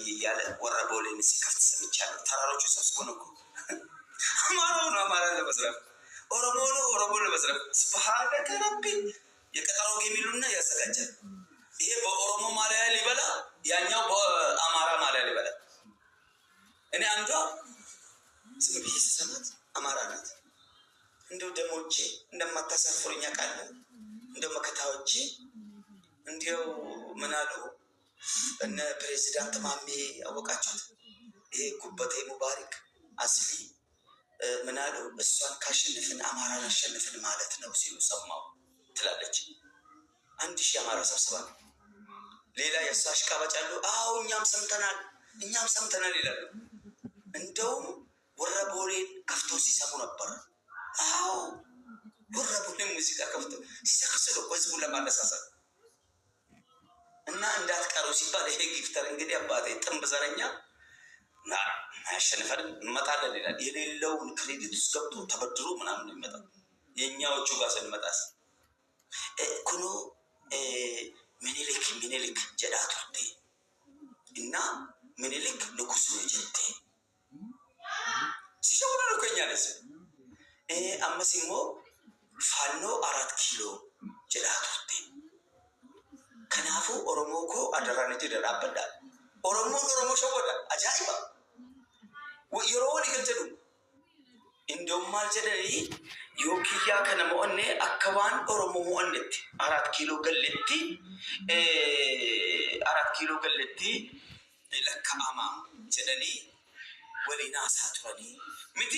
እያለ ወረቦሌን ሲከፍት ሰምቻለሁ። ተራሮቹ ሰብስቦ ነው እኮ አማራው ነው አማራን ለመስረፍ፣ ኦሮሞ ነው ኦሮሞን ለመስረፍ። ስብሃነ ረቢ የቀጠሮ ገሚሉና ያዘጋጃል። ይሄ በኦሮሞ ማሊያ ሊበላ፣ ያኛው በአማራ ማሊያ ሊበላ። እኔ አንዷ ስም ብዬ ስሰማት አማራ ናት። እንደው ደሞቼ እንደማታሳፍሩኝ አውቃለሁ። እንደው መከታዎቼ እንዲያው ምን አሉ እነ ፕሬዚዳንት ማሜ አወቃችሁት? ይሄ ጉበቴ ሙባሪክ አስሊ ምን አሉ? እሷን ካሸነፍን አማራን አሸነፍን ማለት ነው ሲሉ ሰማሁ ትላለች። 1000 አማራ ሰብስባ ሌላ የእሷ አሽቃባጭ አሉ። አዎ እኛም ሰምተናል ይላሉ። እንደውም ወረቦሌን ከፍቶ ሲሰሙ ነበር። አዎ ወረቦሌን ሙዚቃ ከፍቶ ሲሰክስሉ ህዝቡን ለማነሳሳት እና እንዳትቀሩ ሲባል ይሄ ጊፍተር እንግዲህ አባቴ ጥንብ ዘረኛ አያሸንፈንም እንመጣለን ይላል። የሌለውን ክሬዲት ውስጥ ገብቶ ተበድሮ ምናምን ነው ይመጣል። የእኛዎቹ ጋር ስንመጣስ ኩኖ ምኒልክ ጀዳቱ እና ምኒልክ ንጉስ ነው ጀቴ ሲሸውዱ ነው ከኛ ነስ አመሲሞ ፋኖ 4 ኪሎ ጀዳቱ ከናፉ ኦሮሞ ኮ አደራነጅ ደራበዳል ኦሮሞ ሸወዳ አጃኢባ ወይሮን ይገጀሉ እንደውም ማልጀደሪ ዮኪያ ከነሞኔ አከባን ኦሮሞ ሞኔት 4 ኪሎ ገለቲ ለካማ ጀደኒ ወሊና ሳቱራኒ ምቲ